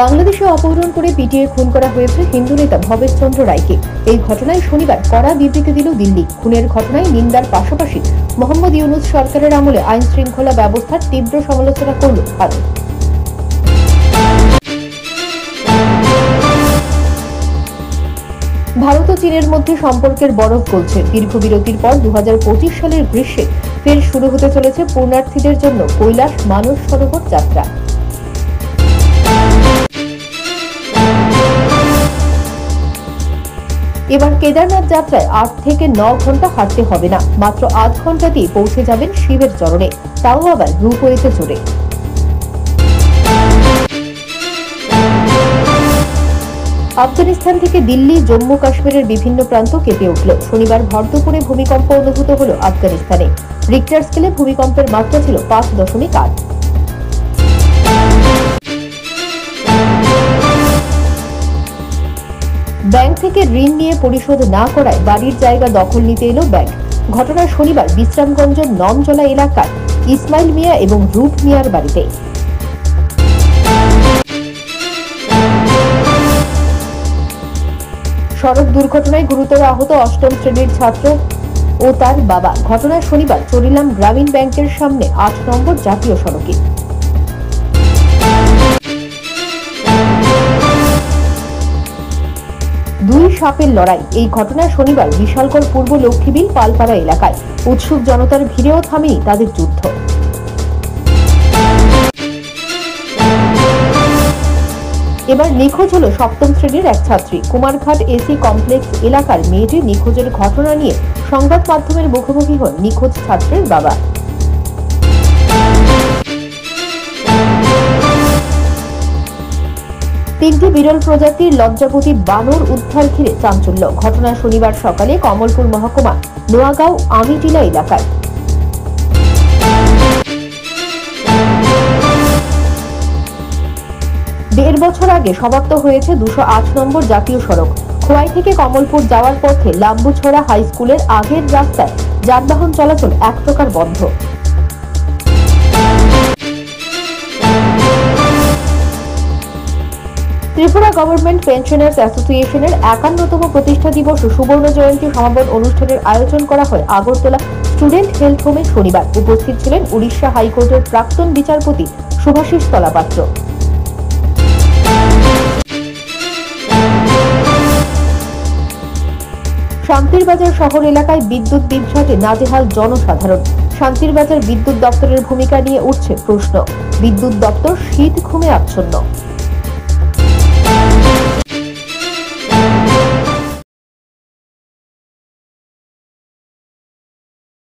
বাংলাদেশে অপহরণ করে পিটিয়ে খুন করা হয়েছে হিন্দু নেতা ভবেশ চন্দ্র রায়কে। এই ঘটনায় শনিবার কড়া বিবৃতি দিল দিল্লি। খুনের ঘটনায় নিন্দার পাশাপাশি মোহাম্মদ ইউনূস সরকারের আমলে আইন শৃঙ্খলা ব্যবস্থার তীব্র সমালোচনা করল ভারত। ভারত ও চীনের মধ্যে সম্পর্কের বরফ গলছে। দীর্ঘ বিরতির পর 2025 সালের গ্রীষ্মে ফের শুরু হতে চলেছে পুণ্যার্থীদের জন্য কৈলাস মানস সরোবর যাত্রা। এবার কেদারনাথ যাত্রায় 8 থেকে 9 ঘন্টা হাঁটতে হবে না, মাত্র আধ ঘন্টাতেই পৌঁছে যাবেন শিবের চরণে, তাও আবার রূপওয়েতে চড়ে। আফগানিস্তান থেকে দিল্লি, জম্মু কাশ্মীরের বিভিন্ন প্রান্ত কেঁপে উঠল। শনিবার ভর দুপুরে ভূমিকম্প অনুভূত হল আফগানিস্তানে। রিক্টার স্কেলে ভূমিকম্পের মাত্রা ছিল 5.8। ব্যাংক থেকে ঋণ নিয়ে পরিশোধ না করায় বাড়ির জায়গা দখল নিতে এলো ব্যাংক। ঘটনা শনিবার বিশ্রামগঞ্জের নমজলা এলাকার ইসমাইল মিয়া এবং রুট মিয়ার বাড়িতে। সড়ক দুর্ঘটনায় গুরুতর আহত 8ম শ্রেণীর ছাত্র ও তার বাবা। ঘটনা শনিবার চরিলাম গ্রামীণ ব্যাংকের সামনে 8 নম্বর জাতীয় সড়কে। দুই সাপের লড়াই। এই ঘটনা শনিবার বিশালগড় পূর্ব লক্ষ্মীবিল পালপাড়া এলাকায়। উৎসুক জনতার ভিড়েও থামেনি তাদের যুদ্ধ। এবার নিখোঁজ হলো 7ম শ্রেণীর এক ছাত্রী। কুমারঘাট এসি কমপ্লেক্স এলাকার মেয়েটি নিখোঁজের ঘটনা নিয়ে সংবাদ মাধ্যমের মুখোমুখি হন নিখোঁজ ছাত্রের বাবা। তিনটি বিরল প্রজাতির লজ্জাপতি বানর উদ্ধার ঘিরে চাঞ্চল্য। ঘটনা শনিবার সকালে কমলপুর মহকুমা নোয়াগাঁও আমিটিলা এলাকায়। 1.5 বছর আগে সমাপ্ত হয়েছে 208 নম্বর জাতীয় সড়ক। খোয়াই থেকে কমলপুর যাওয়ার পথে লাম্বুছড়া হাই স্কুলের আগের রাস্তায় যানবাহন চলাচল এক প্রকার বন্ধ। ত্রিপুরা গভর্নমেন্ট পেনশনার্স অ্যাসোসিয়েশনের 51তম প্রতিষ্ঠা দিবস ও সুবর্ণ জয়ন্তী সমাবর্তন অনুষ্ঠানের আয়োজন করা হয় আগরতলা স্টুডেন্ট হেলথ হোমে শনিবার। উপস্থিত ছিলেন উড়িষ্যা হাইকোর্টের প্রাক্তন বিচারপতি শুভাশিস তলাপাত্র। শান্তিরবাজার শহর এলাকায় বিদ্যুৎ বিভ্রাটে নাজেহাল জনসাধারণ। শান্তিরবাজার বিদ্যুৎ দপ্তরের ভূমিকা নিয়ে উঠছে প্রশ্ন। বিদ্যুৎ দপ্তর শীত ঘুমে আচ্ছন্ন।